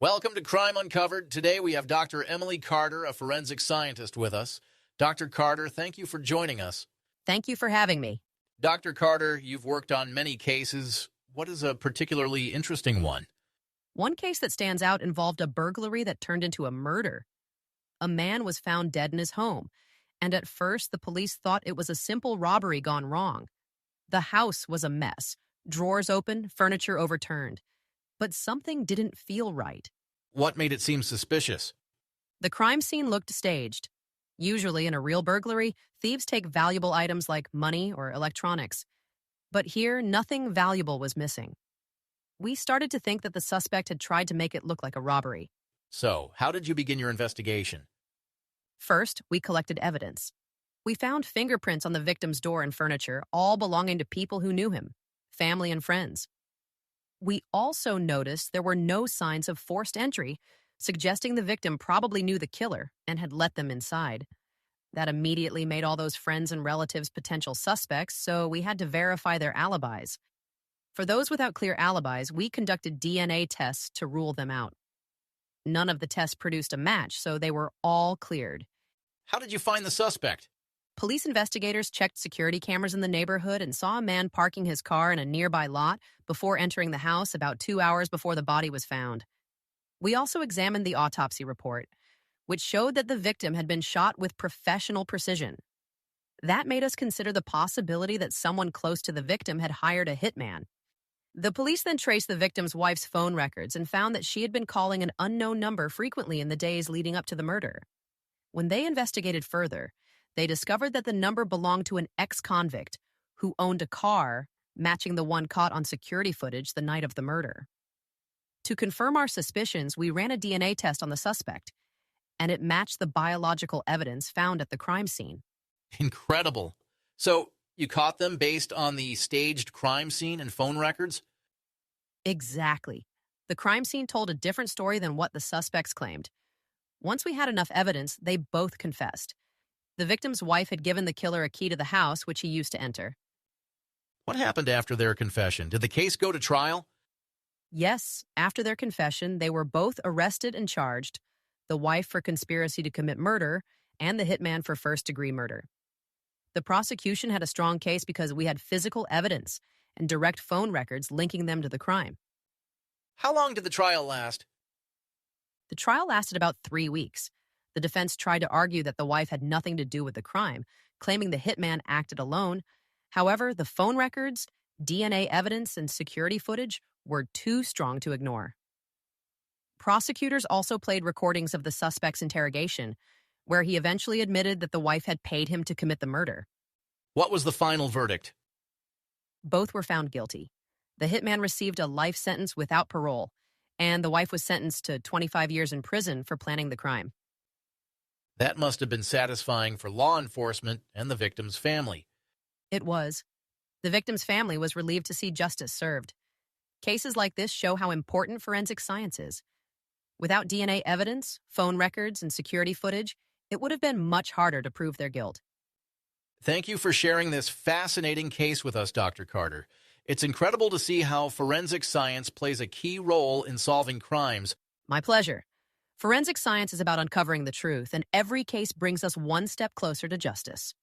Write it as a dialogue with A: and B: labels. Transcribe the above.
A: Welcome to Crime Uncovered. Today we have Dr. Emily Carter, a forensic scientist, with us. Dr. Carter, thank you for joining us.
B: Thank you for having me.
A: Dr. Carter, you've worked on many cases. What is a particularly interesting one?
B: One case that stands out involved a burglary that turned into a murder. A man was found dead in his home, and at first the police thought it was a simple robbery gone wrong. The house was a mess, drawers open, furniture overturned. But something didn't feel right.
A: What made it seem suspicious?
B: The crime scene looked staged. Usually in a real burglary, thieves take valuable items like money or electronics. But here, nothing valuable was missing. We started to think that the suspect had tried to make it look like a robbery.
A: So, how did you begin your investigation?
B: First, we collected evidence. We found fingerprints on the victim's door and furniture, all belonging to people who knew him, family and friends. We also noticed there were no signs of forced entry, suggesting the victim probably knew the killer and had let them inside. That immediately made all those friends and relatives potential suspects, so we had to verify their alibis. For those without clear alibis, we conducted DNA tests to rule them out. None of the tests produced a match, so they were all cleared.
A: How did you find the suspect?
B: Police investigators checked security cameras in the neighborhood and saw a man parking his car in a nearby lot before entering the house about 2 hours before the body was found. We also examined the autopsy report, which showed that the victim had been shot with professional precision. That made us consider the possibility that someone close to the victim had hired a hitman. The police then traced the victim's wife's phone records and found that she had been calling an unknown number frequently in the days leading up to the murder. When they investigated further, they discovered that the number belonged to an ex-convict who owned a car matching the one caught on security footage the night of the murder. To confirm our suspicions, we ran a DNA test on the suspect, and it matched the biological evidence found at the crime scene.
A: Incredible. So, you caught them based on the staged crime scene and phone records?
B: Exactly. The crime scene told a different story than what the suspects claimed. Once we had enough evidence, they both confessed. The victim's wife had given the killer a key to the house, which he used to enter.
A: What happened after their confession? Did the case go to trial?
B: Yes, after their confession, they were both arrested and charged, the wife for conspiracy to commit murder and the hitman for first-degree murder. The prosecution had a strong case because we had physical evidence and direct phone records linking them to the crime.
A: How long did the trial last?
B: The trial lasted about 3 weeks. The defense tried to argue that the wife had nothing to do with the crime, claiming the hitman acted alone. However, the phone records, DNA evidence, and security footage were too strong to ignore. Prosecutors also played recordings of the suspect's interrogation, where he eventually admitted that the wife had paid him to commit the murder.
A: What was the final verdict?
B: Both were found guilty. The hitman received a life sentence without parole, and the wife was sentenced to 25 years in prison for planning the crime.
A: That must have been satisfying for law enforcement and the victim's family.
B: It was. The victim's family was relieved to see justice served. Cases like this show how important forensic science is. Without DNA evidence, phone records, and security footage, it would have been much harder to prove their guilt.
A: Thank you for sharing this fascinating case with us, Dr. Carter. It's incredible to see how forensic science plays a key role in solving crimes.
B: My pleasure. Forensic science is about uncovering the truth, and every case brings us one step closer to justice.